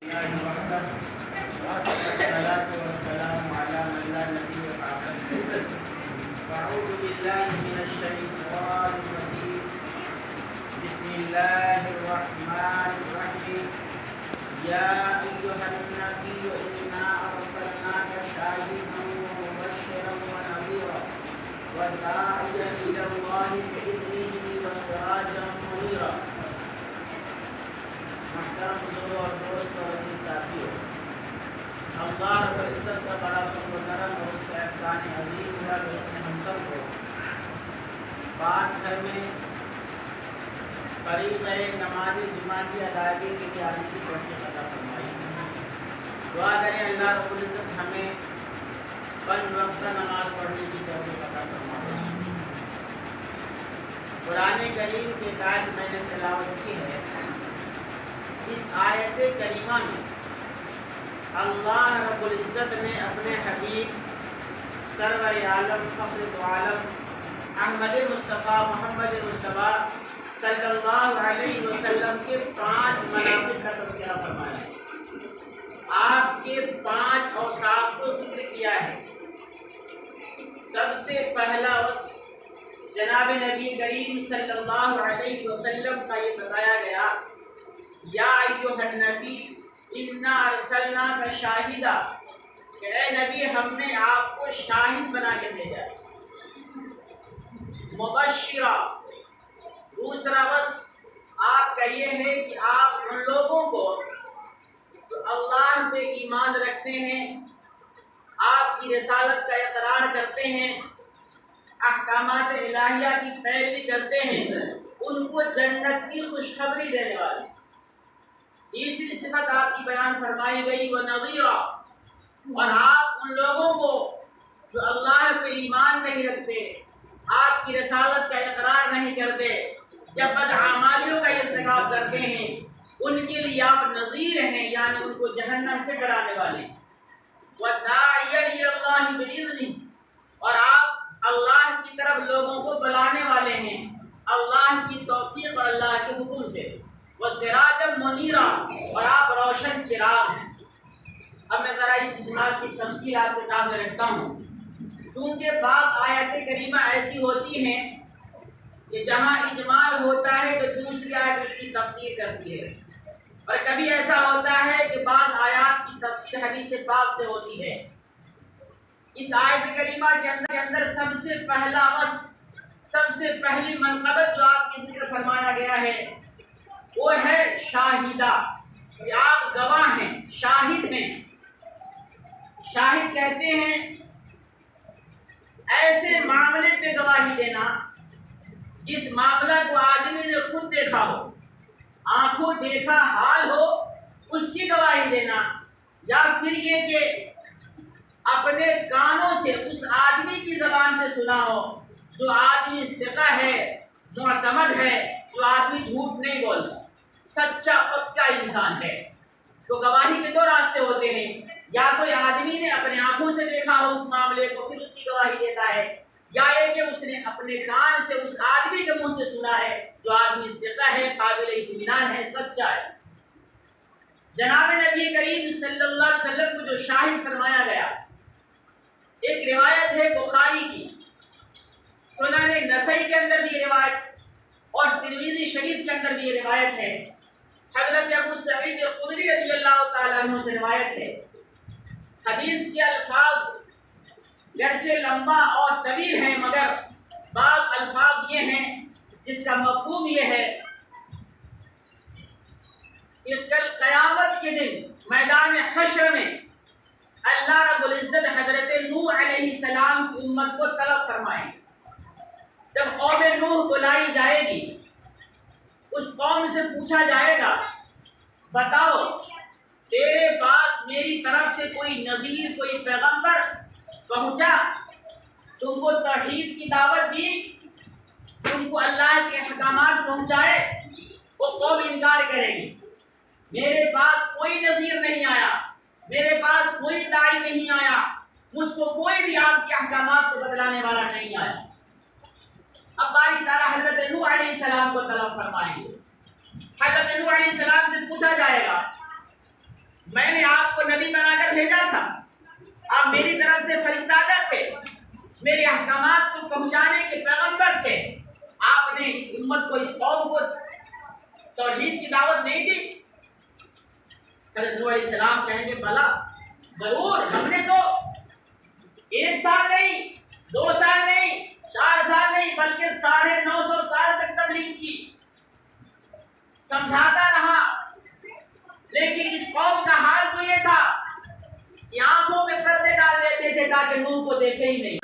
والصلاة والسلام على من لا نبي بعده. أعوذ بالله من الشيطان الرجيم. بسم الله الرحمن الرحيم. يا أيها النبي إنا أرسلناك شاهدا ومبشرا ونذيرا وداعيا إلى الله بإذنه وسراجا منيرا. محترم بزرگ اور دوست اور عزیز ساتھیوں، اللہ رب العزت کا بڑا فضل و کرم اور اس کا احسان عظیم ہوا کہ اس نے ہم سب کو پاک گھر میں قریب نماز جمعہ کی ادائیگی کے لیے آنے کی توفیق عطا فرمائی. دعا کریں اللہ رب العزت ہمیں پنج وقت نماز پڑھنے کی توفیق عطا فرمائے. قرآن کریم کی ایک آیت میں نے تلاوت کی ہے. اس آیت کریمہ میں اللہ رب العزت نے اپنے حبیب سرور عالم فخر دو عالم احمد مصطفیٰ محمد مصطفیٰ صلی اللہ علیہ وسلم کے 5 مناقب کا تذکرہ فرمایا ہے. آپ کے 5 اوصاف کو ذکر کیا ہے. سب سے پہلا وصف جناب نبی کریم صلی اللہ علیہ وسلم کا یہ بتایا گیا، یا ایھا النبی انا ارسلناک شاہدا، کہ اے نبی ہم نے آپ کو شاہد بنا کے بھیجا. مبشرا، دوسرا وصف آپ کا یہ ہے کہ آپ ان لوگوں کو جو اللہ پہ ایمان رکھتے ہیں، آپ کی رسالت کا اقرار کرتے ہیں، احکامات الہیہ کی پیروی کرتے ہیں، ان کو جنت کی خوشخبری دینے والے. تیسری صفت آپ کی بیان فرمائی گئی وَنَذِيرًا، اور آپ ان لوگوں کو جو اللہ پہ ایمان نہیں رکھتے، آپ کی رسالت کا اقرار نہیں کرتے یا بدعمالیوں کا ارتکاب کرتے ہیں، ان کے لیے آپ نذیر ہیں، یعنی ان کو جہنم سے ڈرانے والے. وَدَاعِيًا إِلَى اللَّهِ بِإِذْنِهِ، اور آپ اللہ کی طرف لوگوں کو بلانے والے ہیں اللہ کی توفیق اور اللہ کے حکم سے. وَسِرَاجًا مُنِيرًا، اور آپ روشن چراغ ہیں. اب میں ذرا اس اجمال کی تفصیل آپ کے سامنے رکھتا ہوں. چونکہ بعض آیات کریمہ ایسی ہوتی ہیں کہ جہاں اجمال ہوتا ہے تو دوسری آیت اس کی تفسیر کرتی ہے، اور کبھی ایسا ہوتا ہے کہ بعض آیات کی تفسیر حدیث پاک سے ہوتی ہے. اس آیت کریمہ کے اندر سب سے پہلا وصف، سب سے پہلی منقبت جو آپ کی ذکر فرمایا گیا ہے وہ ہے شاہدہ، کہ آپ گواہ ہیں، شاہد ہیں. شاہد کہتے ہیں ایسے معاملے پہ گواہی دینا جس معاملہ کو آدمی نے خود دیکھا ہو، آنکھوں دیکھا حال ہو، اس کی گواہی دینا، یا پھر یہ کہ اپنے کانوں سے اس آدمی کی زبان سے سنا ہو جو آدمی ثقہ ہے، معتمد ہے، جو آدمی جھوٹ نہیں بولتا، سچا پکا انسان ہے. تو گواہی کے 2 راستے ہوتے ہیں، یا تو یہ آدمی نے اپنے آنکھوں سے دیکھا ہو اس معاملے کو پھر اس کی گواہی دیتا ہے، یا یہ کہ اس نے اپنے کان سے اس آدمی کے منہ سے سنا ہے جو آدمی ثقہ ہے، قابل اطمینان ہے، سچا ہے. جناب نبی کریم صلی اللہ علیہ وسلم کو جو شاہد فرمایا گیا، ایک روایت ہے بخاری کی، سنن نسائی کے اندر بھی یہ روایت اور ترمذی شریف کے اندر بھی یہ روایت ہے. حضرت ابو سعید خدری رضی اللہ تعالیٰ عنہ سے روایت ہے. حدیث کے الفاظ گرچہ لمبا اور طویل ہیں، مگر بعض الفاظ یہ ہیں جس کا مفہوم یہ ہے کہ کل قیامت کے دن میدان حشر میں اللہ رب العزت حضرت نوح علیہ السلام کی امت کو طلب فرمائیں. جب قوم نوح بلائی جائے گی، اس قوم سے پوچھا جائے گا بتاؤ تیرے پاس میری طرف سے کوئی نذیر، کوئی پیغمبر پہنچا، تم کو توحید کی دعوت دی، تم کو اللہ کے احکامات پہنچائے؟ وہ قوم انکار کرے گی، میرے پاس کوئی نذیر نہیں آیا، میرے پاس کوئی داعی نہیں آیا، مجھ کو کوئی بھی آپ کے احکامات کو بتلانے والا نہیں آیا. اب باری تعالیٰ حضرت نوح علیہ السلام کو طلب فرمائیں گے. حضرت نوح علیہ السلام سے پوچھا جائے گا میں نے آپ کو نبی بنا کر بھیجا تھا، آپ میری طرف سے فرستادہ تھے، میرے احکامات کو پہنچانے کے پیغمبر تھے۔ آپ نے اس امت کو، اس قوم کو توحید کی دعوت نہیں دی؟ حضرت نوح علیہ السلام کہیں گے بھلا ضرور، ہم نے تو 1 سال نہیں، 2 سال نہیں، 4 سال نہیں، بلکہ 950 سال تک تبلیغ کی، سمجھاتا رہا، لیکن اس قوم کا حال تو یہ تھا کہ آنکھوں میں پردے ڈال دیتے تھے تاکہ نوح کو دیکھے ہی نہیں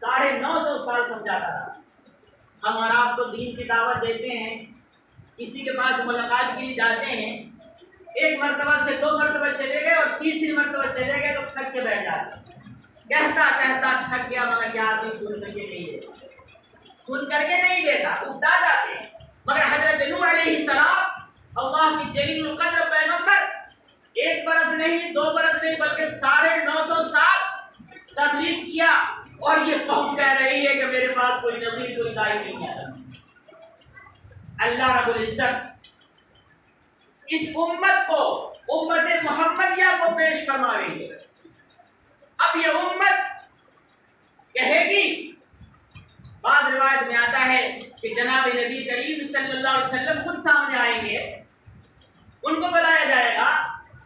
950 سال سمجھاتا رہا۔ ہم اور آپ تو دین کی دعوت دیتے ہیں، کسی کے پاس ملاقات کے لیے جاتے ہیں، 1 مرتبہ سے 2 مرتبہ چلے گئے اور تیسری مرتبہ چلے گئے تو تھک کے بیٹھ جاتے ہیں، کہتا کہتا تھک گیا مگر کیا آدمی سن کر کے نہیں دیتا، سن کر کے نہیں دیتا، اگتا جاتے ہیں۔ مگر حضرت نوح علیہ السلام اللہ کی جلیل القدر پیغمبر 1 برس نہیں، 2 برس نہیں، بلکہ 950 سال تبلیغ کیا، اور یہ قوم کہہ رہی ہے کہ میرے پاس کوئی نظیر، کوئی داعی نہیں ہے۔ اللہ رب العزت اس امت کو، امت محمدیہ کو پیش فرمائیں گے۔ اب یہ امت کہے گی، بعض روایت میں آتا ہے کہ جناب نبی کریم صلی اللہ علیہ وسلم خود سامنے آئیں گے، ان کو بلایا جائے گا،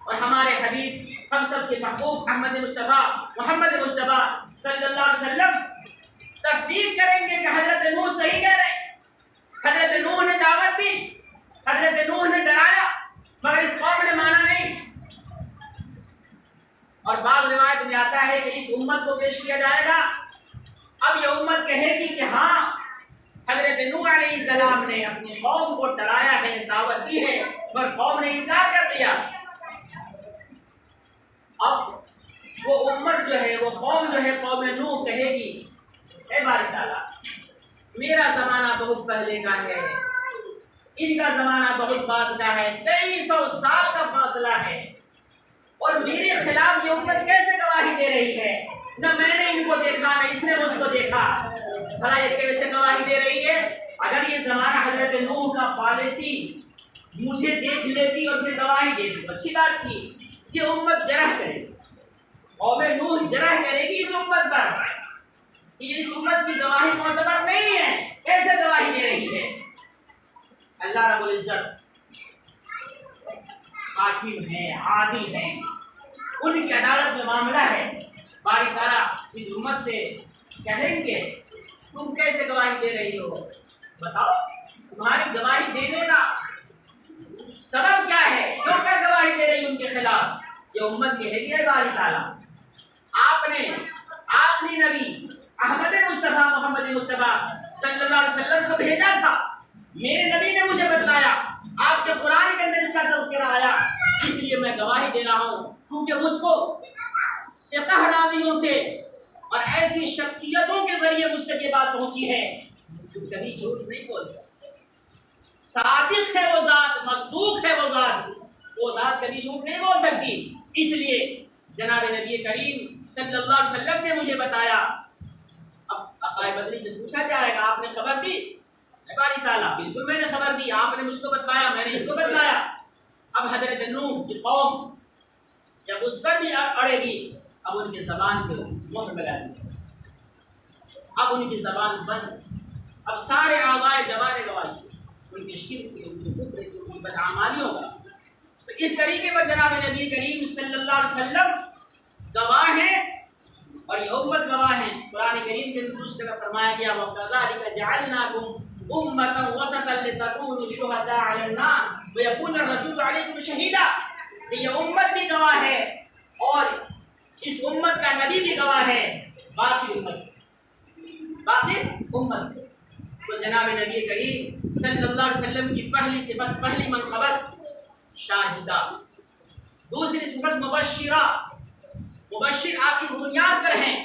اور ہمارے حبیب ہم سب کے محبوب احمد مصطفیٰ محمد مصطفیٰ صلی اللہ علیہ وسلم تصدیق کریں گے کہ حضرت نوح صحیح کہہ رہے ہیں، حضرت نوح نے دعوت دی، حضرت نوح نے ڈرایا، مگر اس قوم نے مانا نہیں۔ اور بعض روایت میں آتا ہے کہ اس امت کو پیش کیا جائے گا، اب یہ امت کہے گی کہ ہاں حضرت نوح علیہ السلام نے اپنی قوم کو ڈرایا ہے، دعوت دی ہے، مگر قوم نے انکار کر دیا۔ اب وہ امت جو ہے، وہ قوم جو ہے، قوم نوح کہے گی اے باری تعالیٰ، میرا زمانہ بہت پہلے کا ہے، ان کا زمانہ بہت بعد کا ہے، کئی 100 سال کا فاصلہ ہے، اور میرے خلاف یہ امت کیسے گواہی دے رہی ہے؟ نہ میں نے ان کو دیکھا، نہ اس نے مجھ کو دیکھا، بھلا یہ کیسے گواہی دے رہی ہے؟ اگر یہ زمانہ حضرت نوح کا پا لیتی، مجھے دیکھ لیتی اور پھر گواہی دیتی، اچھی بات تھی۔ یہ امت جرح کرے گی، قوم نوح جرح کرے گی اس امت پر کہ اس امت کی گواہی معتبر نہیں ہے، کیسے گواہی دے رہی ہے؟ اللہ رب العزت حاکم ہے، عادل ہے، ان کی عدالت میں معاملہ ہے۔ باری تعالیٰ اس امت سے کہیں گے تم کیسے گواہی دے رہی ہو؟ بتاؤ تمہاری گواہی دینے کا سبب کیا ہے؟ کیوں کر گواہی دے رہی ان کے خلاف؟ یہ امت کہے گی اے باری تعالیٰ، آپ نے آخری نبی احمد مصطفیٰ محمد مصطفیٰ صلی اللہ علیہ وسلم کو بھیجا تھا، میرے نبی نے مجھے بتایا، آپ کے قرآن کے اندر اس کا تذکرہ آیا، اس لیے میں گواہی دے رہا ہوں، کیونکہ مجھ کو ثقہ راویوں سے اور ایسی شخصیتوں کے ذریعے مجھ تک یہ بات پہنچی ہے جو کبھی جھوٹ نہیں بول سکتے، صادق ہے وہ ذات، مصدوق ہے وہ ذات کبھی جھوٹ نہیں بول سکتی۔ اس لیے جناب نبی کریم صلی اللہ علیہ وسلم نے مجھے بتایا۔ اب عقائے بدری سے پوچھا جائے گا آپ نے خبر دی؟ باری تعالیٰ بالکل میں نے خبر دی، آپ نے مجھ کو بتایا، میں نے ان کو بتایا۔ اب حضرت نوح کی قوم جب اس پر بھی اڑے گی، اب ان کی زبان پہ مہر لگا دی، اب ان کی زبان بند، اب سارے اعضائے جوارح گواہی، ان کے شرک کی، ان کے کفر کی، ان کی بدعمالیوں کا۔ تو اس طریقے پر جناب نبی کریم صلی اللہ علیہ وسلم گواہ ہیں اور یہ امت گواہ ہیں۔ قرآن کریم کے اندر دوسری جگہ فرمایا گیا وَكَذَلِكَ جَعَلْنَاكُمْ أُمَّةً وَسَطًا لِتَكُونُوا شُهَدَاءَ عَلَى النَّاسِ وَيَكُونَ الرَّسُولُ عَلَيْكُمْ شَهِيدًا، کہ یہ امت بھی گواہ ہے اور اس امت کا نبی بھی گواہ ہے، باقی امت تو جناب نبی کریم صلی اللہ علیہ وسلم کی پہلی صفت، پہلی منقبت شاہدہ، دوسری صفت مبشرہ، مبشر آپ اس بنیاد پر ہیں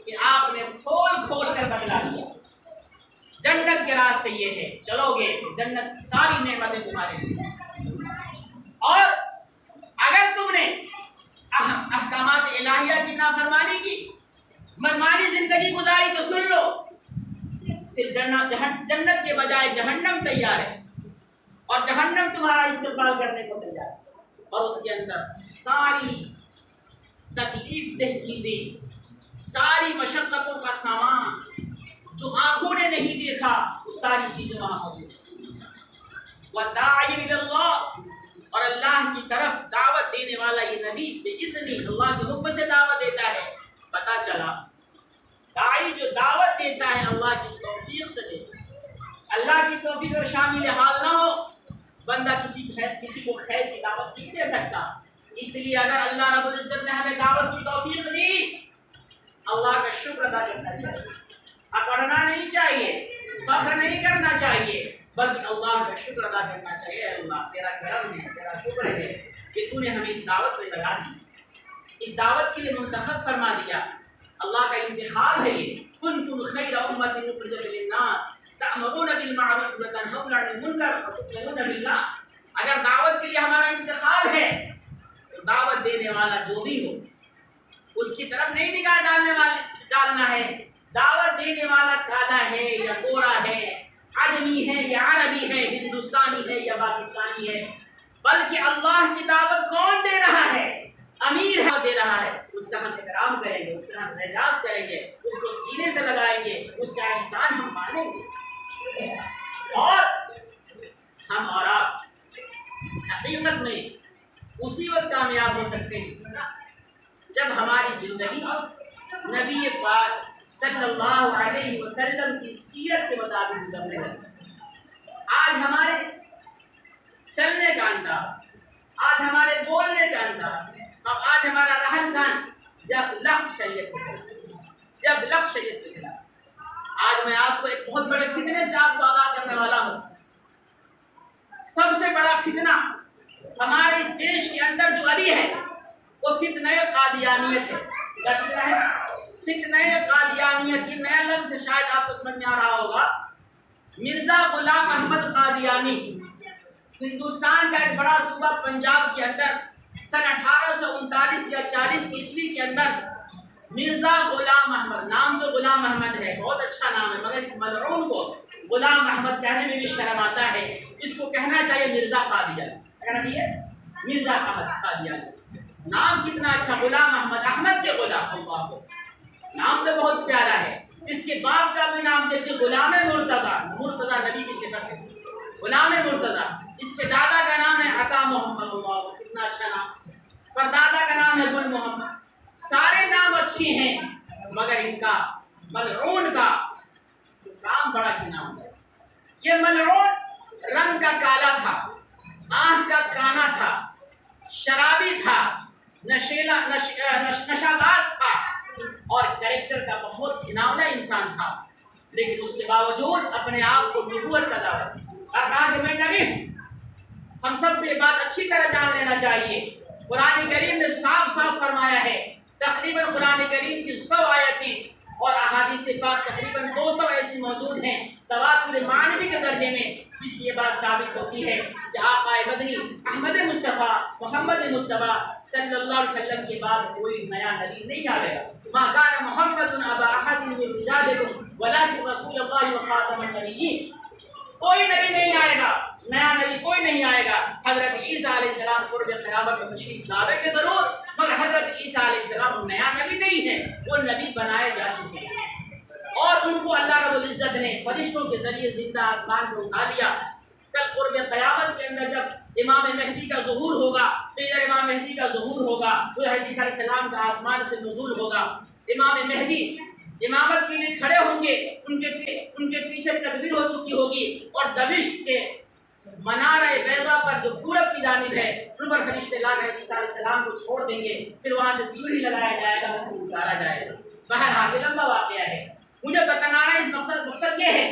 کہ آپ نے کھول کھول کر بتلا دیا جنت کے راستے یہ ہے، چلو گے جنت ساری نعمتیں تمہارے لیے، اور اگر تم نے احکامات الہیہ کی نافرمانی کی، منمانی زندگی گزاری تو سن لو، پھر جنت کے بجائے جہنم تیار ہے، اور جہنم تمہارا استقبال کرنے کو تیار ہے۔ اور اس کے اندر ساری تکلیف دہ چیزیں، ساری مشقتوں کا سامان جو آنکھوں نے نہیں دیکھا وہ ساری چیزیں وہاں موجود ہیں۔ وَدَاعِيًا إِلَى اللَّهِ، اور اللہ کی طرف دعوت دینے والا یہ نبی بِإِذْنِهِ، اللہ کے حکم سے دعوت دیتا ہے۔ پتہ چلا داعی جو دعوت دیتا ہے اللہ کی توفیق سے دیتا ہے۔ اللہ کی توفیق اور شامل حال نہ ہو بندہ کسی کو خیر کی دعوت نہیں دے سکتا۔ اس لیے اگر اللہ رب العزت نے ہمیں دعوت کی توفیق دی، اللہ کا شکر ادا کرنا چاہیے، اکڑنا نہیں چاہیے، فخر نہیں کرنا چاہیے، بلکہ اللہ کا شکر ادا کرنا چاہیے۔ اے اللہ تیرا کرم ہے، تیرا شکر ہے کہ تو نے ہمیں اس دعوت میں لگا دی، اس دعوت کے لیے منتخب فرما دیا۔ اللہ کا انتخاب ہے یہ، کنتم خیر امۃ اخرجت للناس تأمرون بالمعروف وتنہون عن المنکر وتؤمنون باللہ۔ اگر دعوت کے لیے ہمارا انتخاب ہے تو دعوت دینے والا جو بھی ہو اس کی طرف نہیں نگاہ ڈالنا ہے۔ دعوت دینے والا کالا ہے یا گورا ہے، عجمی ہے یا عربی ہے، ہندوستانی ہے یا پاکستانی ہے، بلکہ اللہ کی دعوت کون دے رہا ہے؟ امیر ہے دے رہا ہے، اس کا ہم احترام کریں گے، اس کا ہم اعزاز کریں گے، اس کو سینے سے لگائیں گے، اس کا احسان ہم مانیں گے۔ اور ہم اور آپ حقیقت میں اسی وقت کامیاب ہو سکتے ہیں جب ہماری زندگی نبی پاک صلی اللہ علیہ وسلم کی سیرت کے مطابق گزرنے لگے۔ آج ہمارے چلنے کا انداز، آج ہمارے بولنے کا انداز، اب آج ہمارا رہن سہن جب لخت شریعت پہ چلا۔ آج میں آپ کو ایک بہت بڑے فتنے سے آپ کو آگاہ کرنے والا ہوں۔ سب سے بڑا فتنہ ہمارے اس دیش کے اندر جو ابھی ہے وہ فتنہ قادیانیت ہے۔ کیا فتنہ ہے؟ فتنہ قادیانیت۔ یہ نیا لفظ شاید آپ کو سمجھ میں آ رہا ہوگا۔ مرزا غلام احمد قادیانی ہندوستان کا ایک بڑا صوبہ پنجاب کے اندر سن 1839 یا 40 عیسوی کے اندر مرزا غلام احمد، نام تو غلام احمد ہے، بہت اچھا نام ہے، مگر اس ملعون کو غلام احمد کہنے میں بھی شرم آتا ہے۔ اس کو کہنا چاہیے مرزا قادیانی، کہنا چاہیے مرزا احمد قادیانی۔ نام کتنا اچھا، غلام احمد، احمد کے غلام، اللہ کو نام تو بہت پیارا ہے۔ اس کے باپ کا بھی نام دیکھیے، غلام مرتضیٰ، مرتضیٰ نبی کی صفت ہے، غلام مرتضیٰ۔ اس کے دادا کا نام ہے عطا محمد، اللہ کتنا اچھا نام، پر دادا کا نام ہے گل محمد۔ سارے نام اچھے ہیں مگر ان کا ملعون کا کام بڑا ہی نام ہے۔ یہ ملعون رنگ کا کالا تھا، آنکھ کا کانا تھا، شرابی تھا، نشہ باز تھا اور کریکٹر کا بہت گھناؤنا انسان تھا، لیکن اس کے باوجود اپنے آپ کو نبوت کا دعویٰ کہا کہ میں نبی ہوں۔ ہم سب کو یہ بات اچھی طرح جان لینا چاہیے۔ قرآن کریم نے صاف صاف فرمایا ہے، تقریباً قرآن کریم کی 100 آیتیں اور احادیث پاک تقریباً 200 ایسی موجود ہیں تواتر معنوی کے درجے میں، جس سے یہ بات ثابت ہوتی ہے کہ آقا مدنی احمد مصطفیٰ محمد مصطفیٰ صلی اللہ علیہ وسلم کے بعد کوئی نیا نبی نہیں آ گیا۔ ما کان محمد ابا احد من رجالکم ولکن رسول اللہ وخاتم النبیین۔ کوئی نبی نہیں آئے گا، نیا نبی کوئی نہیں آئے گا۔ حضرت عیسیٰ علیہ السلام قرب قیامت میں تشریف لاویں گے ضرور، مگر حضرت عیسیٰ علیہ السلام نیا نبی نہیں ہے، وہ نبی بنائے جا چکے ہیں اور ان کو اللہ رب العزت نے فرشتوں کے ذریعے زندہ آسمان میں اٹھا لیا۔ کل قرب قیامت کے اندر جب امام مہدی کا ظہور ہوگا تو ادھر امام مہدی کا ظہور ہوگا، پھر حضرت عیسیٰ علیہ السلام کا آسمان سے نزول ہوگا۔ امام مہدی امامت کے لیے کھڑے ہوں گے، ان کے پیچھے تکبیر ہو چکی ہوگی اور دمشق کے منارہ بیضا پر جو پورب کی جانب ہے ان پر فرشتے لا کر عیسیٰ علیہ السلام کو چھوڑ دیں گے، پھر وہاں سے سیڑھی لگایا جائے گا، ان کو اتارا جائے گا۔ بہرحال یہ لمبا واقعہ ہے، مجھے بتانا اس مقصد یہ ہے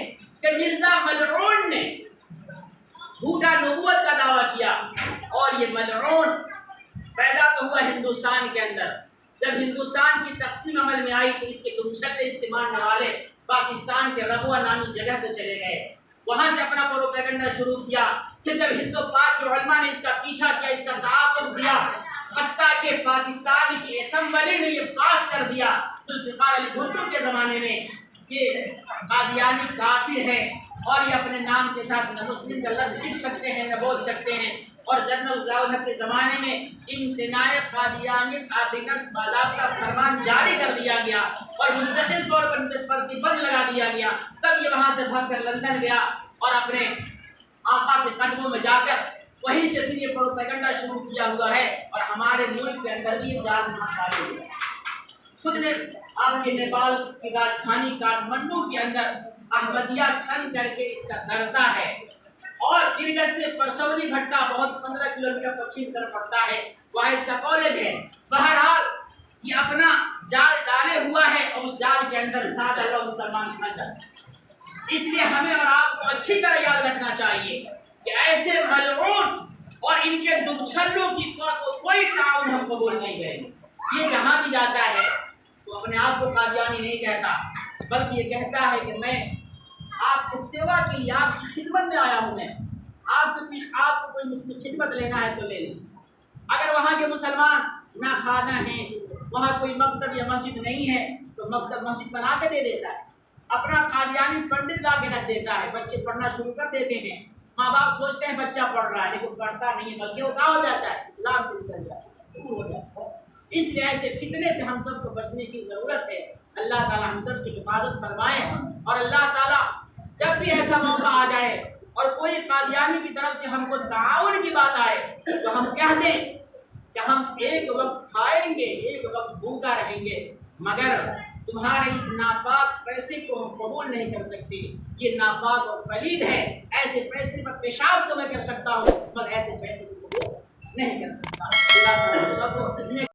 کہ مرزا ملعون نے جھوٹا نبوت کا دعویٰ کیا اور یہ ملعون پیدا تو ہوا ہندوستان کے اندر۔ جب ہندوستان کی تقسیم عمل میں آئی تو اس کے دمچھلے اس کے ماننے والے پاکستان کے ربوہ نامی جگہ پہ چلے گئے، وہاں سے اپنا پروپیگنڈا شروع کیا۔ پھر جب ہندو پاک کے علماء نے اس کا پیچھا کیا، اس کا تعاقب کیا، حتیٰ کہ پاکستان کی اسمبلی نے یہ پاس کر دیا ذوالفقار علی بھٹو کے زمانے میں کہ قادیانی کافر ہے اور یہ اپنے نام کے ساتھ نہ مسلم کا لفظ لکھ سکتے ہیں نہ بول سکتے ہیں۔ اور جنرل ضیاء الحق کے زمانے میں امتناع قادیانیت آرڈیننس باضابطہ فرمان جاری کر دیا گیا اور مستقل طور پر پرتیبند لگا دیا گیا، تب یہ وہاں سے بھاگ کر لندن گیا اور اپنے آقا کے قدموں میں جا کر وہیں سے پھر یہ پروپیگنڈا شروع کیا ہوا ہے، اور ہمارے ملک کے اندر بھی یہ جال شامل ہوا ہے۔ خود نے آپ کے نیپال کی راجدھانی کاٹمنڈو کے اندر احمدیہ سنگ کر کے اس کا درتا ہے، اور کرگز سے پرسولی بھٹا بہت 15 کلومیٹر پچھم طرف پڑتا ہے، وہاں اس کا کالج ہے۔ بہرحال یہ اپنا جال ڈالے ہوا ہے اور اس جال کے اندر سادہ لوگ مسلمان کھا جاتے ہیں۔ اس لیے ہمیں اور آپ کو اچھی طرح یاد رکھنا چاہیے کہ ایسے ملعون اور ان کے دکچھلوں کی کوئی تعاون ہم قبول نہیں کریں گے۔ یہ جہاں بھی جاتا ہے تو اپنے آپ کو قادیانی نہیں کہتا، بلکہ یہ کہتا ہے کہ میں آپ کی سیوا کے لیے آپ کی خدمت میں آیا ہوں، میں آپ کو کوئی مجھ سے خدمت لینا ہے تو لے لیجیے۔ اگر وہاں کے مسلمان ناخوانہ ہیں، وہاں کوئی مکتب یا مسجد نہیں ہے تو مکتب مسجد بنا کے دے دیتا ہے، اپنا قادیانی پنڈت لا کے رکھ دیتا ہے، بچے پڑھنا شروع کر دیتے ہیں، ماں باپ سوچتے ہیں بچہ پڑھ رہا ہے لیکن پڑھتا نہیں ہے، بلکہ وہ کیا ہو جاتا ہے، اسلام سے نکل جاتا ہے، دور ہو جاتا ہے۔ اس لیے ایسے فتنے سے ہم سب کو بچنے کی ضرورت ہے۔ اللہ تعالی ہم سب کی حفاظت فرمائے، اور اللہ تعالی جب بھی ایسا موقع آ جائے اور کوئی قادیانی کی طرف سے ہم کو تعاون کی بات آئے تو ہم کہہ دیں کہ ہم ایک وقت کھائیں گے، ایک وقت بھوکا رہیں گے، مگر تمہارے اس ناپاک پیسے کو ہم قبول نہیں کر سکتے، یہ ناپاک اور پلید ہے، ایسے پیسے پر پیشاب تو میں کر سکتا ہوں مگر ایسے پیسے کو قبول نہیں کر سکتا۔ اللہ تعالیٰ ہم سب کو